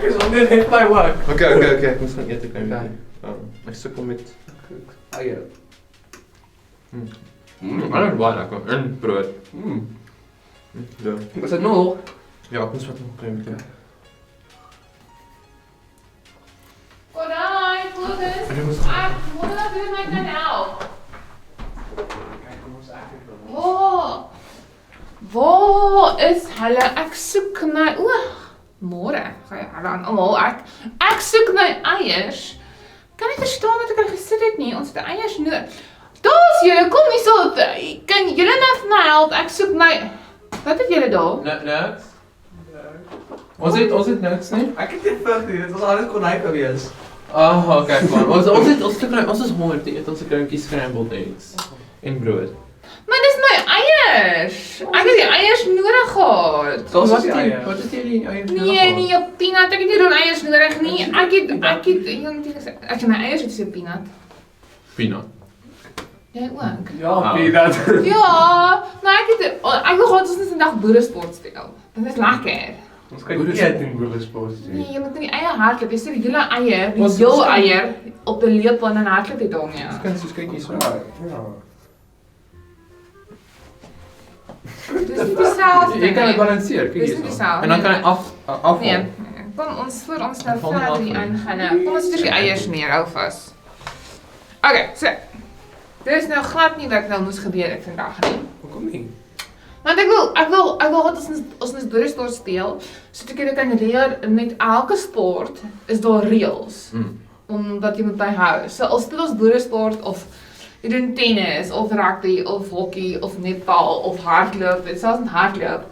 is net my work. Okay, ek moet gaan eet 'n klein bietjie. Ek sukkel met Eier. Alles baie lekker. En brood. Ja. Was dit nog? Ja, ek moet wat nog 'n klein bietjie. Alright, Lucas. What did I do with my kanaal? Waar is hulle? Ek soek my môre. Gaan jy aan almal ek soek my eiers. Kan nie verstaan dat ek al gesit het nie. Ons het eiers nodig. Daar's julle, kom hier so. Kan julle nou vir my help? Ek soek my. Wat het julle daar? Niks. Ons het niks nie. Ek het net vir dit was alles konyn gewees. Okay, man. Ons is honger te eet. Ons het 'n kleintjie scrambled eggs en brood. Maar dis my eiers. Ek het die eiers nodig gehad. Wat is die eier? Wat is die eiers? Nee, jou peanut. Ek het nie rooi eiers nodig nie. Ek het my eiers het so peanut. Peanut. Jy ook. Ja, peanut. Ja, maar ek wil gehad ons net 'n dag boeresport speel. Dit is lekker. Ons kan nie eet in boeresport Nee, nie. jy moet nie eie hardloop. Jy sit die hele eier, die heel eier op 'n leepbaan en hardloop jy daarmee. Kan soos kyk hier so. Ja. Dis nie dieselfde. Jy kan dit balanseer, kyk Dis hier nie so. dieselfde. En dan kan hy afval. Nee. Kom ons voor ons nou Val nie af verder nie. aangaan. Kom ons sit die eiers neer, hou vas. Okay, so. Dit is nou glad nie wat nou moes gebeur het vandag nie. Hoekom nie? Want ek wil dat ons boeresport speel, sodat ek kan leer met elke sport is daar reëls. Omdat jy moet byhou. So al speel ons boeresport of jy doen tennis of rugby of hockey of netbal of hardloop, dit selfs in hardloop.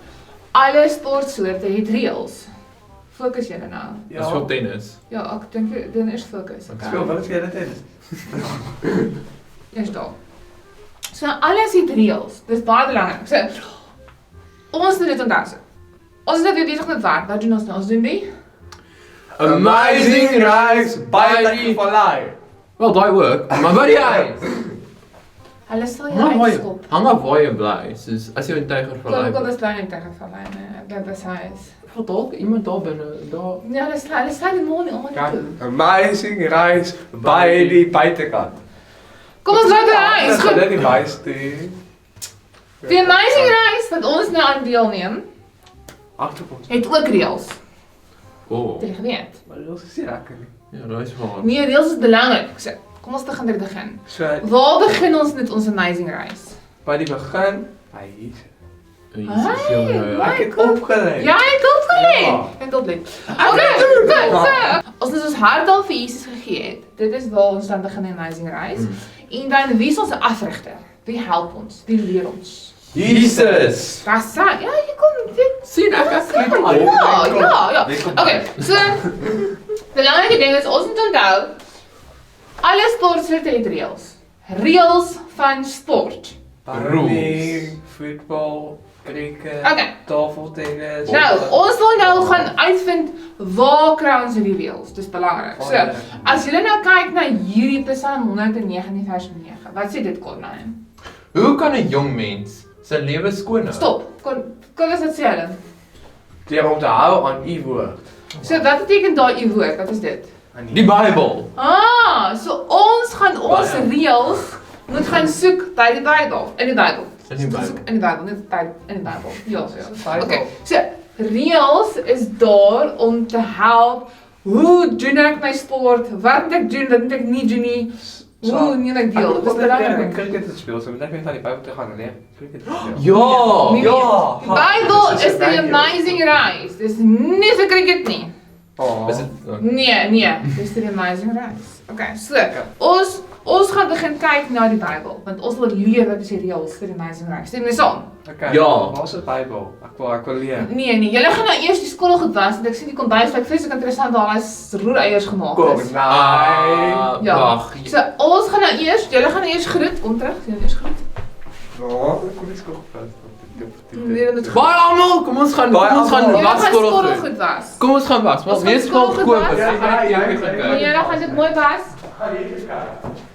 Alle sportsoorte het reëls. Fokus julle nou. Dis vir tennis. Ja, ek dink dan is fokus. Speel wat is jy dit is? Eers daar. So alles het reëls. Dis baie belangrik. So ons moet dit onthou. Ons is nou weer besig met wat doen ons nou? Ons doen die Amazing rice by for life. Wel, daai ook. Maar wat jy? hulle sal jou uitskop. Hang af waar jy bly. Soos as jy 'n tyger verlaai. Kom ons bly net tegen van my, nee, dit is huis. Wat dalk iemand daar binne, daar. Ja, hulle sal die môre om toe. Amazing rice by die buitekant. Kom ons laat huis. Dis net die beste. Die amazing reis wat ons nou aan deelneem, Agterkant. het ook reëls. Oh. Jy weet. Maar dit is nie lekker nie. Ja, daai is waar. Nee, reëls is belangrik. So, kom ons begin. So Waar begin ons met ons amazing reis? by die begin, hy Jesus. Hey, Ek het opgelê. Ja, ek het opgelê. Ja. Ek het opgelê. Okay, goed. So, ons het ons hart al vir Jesus gegee het. Dit is waar ons dan begin die amazing reis. En dan wie is ons afrigter? Wie help ons? Wie leer ons? Jesus. Dis ja, jy kom dit. Sien ek Ja. Okay, so belangrike ding is ons moet onthou alle sportsoorte het reëls. Reëls van sport. Running, voetbal, cricket, Okay. tafeltennis. Nou, ons wil nou gaan uitvind waar kry ons hierdie reëls. Dis belangrik. So, as julle nou kyk na hierdie Psalm 109 vers 9. Wat sê dit Corneille? Hoe kan 'n jong mens sy lewe skoon hou? Stop. Kom ons dit sê hulle. Deur om te hou aan u woord. So wat beteken daai u woord? Wat is dit? Die Bybel. So ons gaan ons reëls moet gaan soek by die Bybel. In die Bybel. In die Bybel. In die Bybel, nie in die Bybel. Ja. Bybel. Okay. So reëls is daar om te help. Hoe doen ek my sport? Wat moet ek doen? Wat moet ek nie doen nie? Hoe nie ek deel. Dit is belangrik. Cricket te speel, so moet ek net aan die Bybel toe gaan en leer cricket te speel. Ja. Nee, Ja. Die Bybel Dis is die radio. amazing reis. Dis nie vir cricket nie. Is dit Nee, dis die amazing reis. Okay, so ons gaan begin kyk na die Bybel, want ons wil leer wat is die reëls vir die amazing reis. Stem jy saam? Okay. Ja. Waar is die Bybel? Ek wil leer. Nee, julle gaan nou eers die skool goed was, want ek sien die kombuis lyk vreeslik interessant, daar is roereiers gemaak Kom, is. nee. Ja. Wag. So ons gaan nou eers, julle gaan nou eers groet, kom terug, julle eers groet. Ja, kom eens gou. Nee, dit moet Baie almal, kom ons gaan Baie almal. Julle gaan waskorrel skool doen. goed was. Kom ons gaan was. Ons Ons gaan weer skool skool gekoop. was. Ja, Nee, julle gaan dit mooi was. Gaan hier kyk.